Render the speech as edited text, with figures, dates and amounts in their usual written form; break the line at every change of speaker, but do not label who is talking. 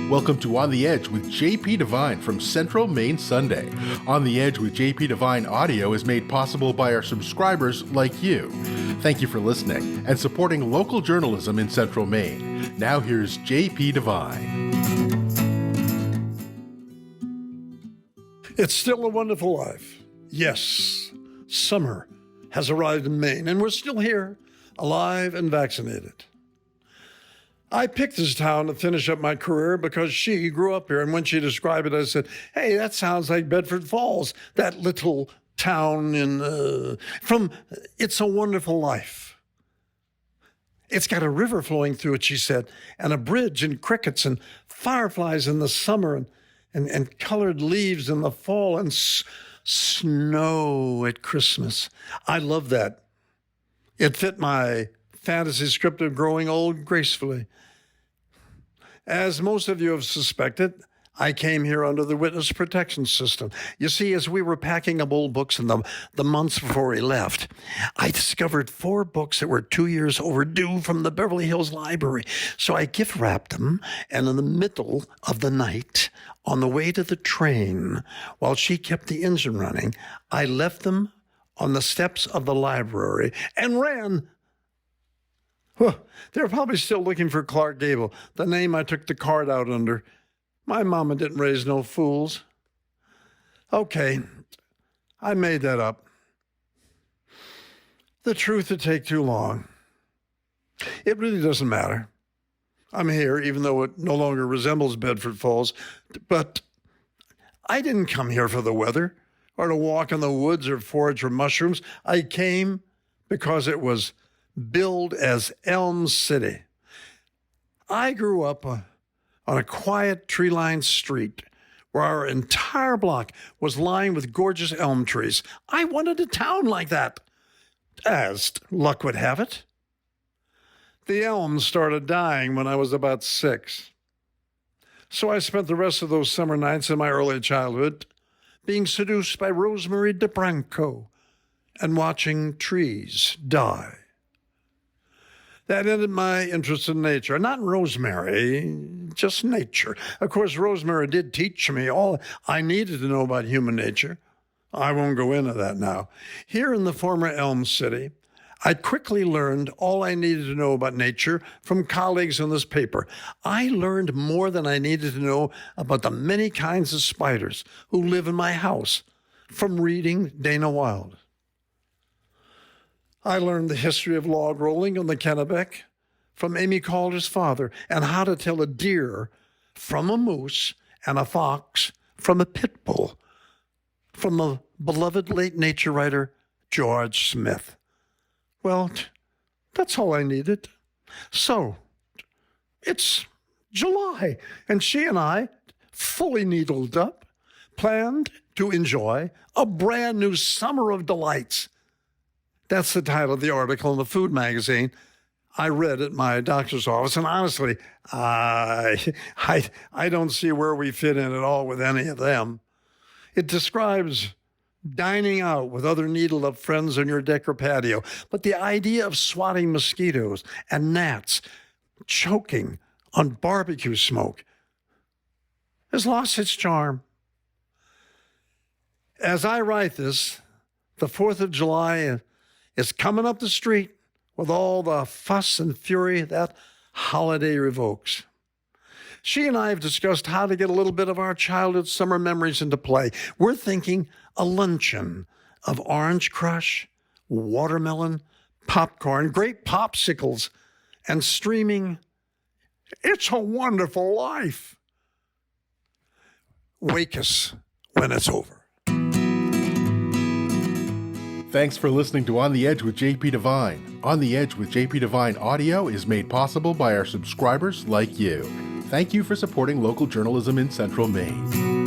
Welcome to On the Edge with JP Devine from Central Maine Sunday. On the Edge with JP Devine audio is made possible by our subscribers like you. Thank you for listening and supporting local journalism in Central Maine. Now here's JP Devine.
It's still a wonderful life. Yes, summer has arrived in Maine, and we're still here, alive and vaccinated. I picked this town to finish up my career because she grew up here, and when she described it, I said, hey, that sounds like Bedford Falls, that little town from It's a Wonderful Life. It's got a river flowing through it, she said, and a bridge and crickets and fireflies in the summer and colored leaves in the fall and snow at Christmas. I love that. It fit my fantasy script of growing old gracefully. As most of you have suspected, I came here under the witness protection system. You see, as we were packing up old books in the months before we left, I discovered 4 books that were 2 years overdue from the Beverly Hills Library. So I gift wrapped them, and in the middle of the night, on the way to the train, while she kept the engine running, I left them on the steps of the library and ran. They're probably still looking for Clark Gable, the name I took the card out under. My mama didn't raise no fools. Okay, I made that up. The truth would take too long. It really doesn't matter. I'm here, even though it no longer resembles Bedford Falls, but I didn't come here for the weather or to walk in the woods or forage for mushrooms. I came because it was billed as Elm City. I grew up on a quiet tree-lined street where our entire block was lined with gorgeous elm trees. I wanted a town like that, as luck would have it. The elms started dying when I was about 6. So I spent the rest of those summer nights in my early childhood being seduced by Rosemary DeBranco and watching trees die. That ended my interest in nature. Not Rosemary, just nature. Of course, Rosemary did teach me all I needed to know about human nature. I won't go into that now. Here in the former Elm City, I quickly learned all I needed to know about nature from colleagues in this paper. I learned more than I needed to know about the many kinds of spiders who live in my house from reading Dana Wilde. I learned the history of log rolling on the Kennebec from Amy Calder's father and how to tell a deer from a moose and a fox from a pit bull from the beloved late nature writer George Smith. Well, that's all I needed. So, it's July, and she and I, fully needled up, planned to enjoy a brand new summer of delights. That's the title of the article in the food magazine I read at my doctor's office. And honestly, I don't see where we fit in at all with any of them. It describes dining out with other needle-up friends on your deck or patio. But the idea of swatting mosquitoes and gnats, choking on barbecue smoke, has lost its charm. As I write this, the 4th of July is coming up the street with all the fuss and fury that holiday revokes. She and I have discussed how to get a little bit of our childhood summer memories into play. We're thinking a luncheon of orange crush, watermelon, popcorn, grape popsicles, and streaming It's a Wonderful Life. Wake us when it's over.
Thanks for listening to On the Edge with JP Devine. On the Edge with JP Devine audio is made possible by our subscribers like you. Thank you for supporting local journalism in Central Maine.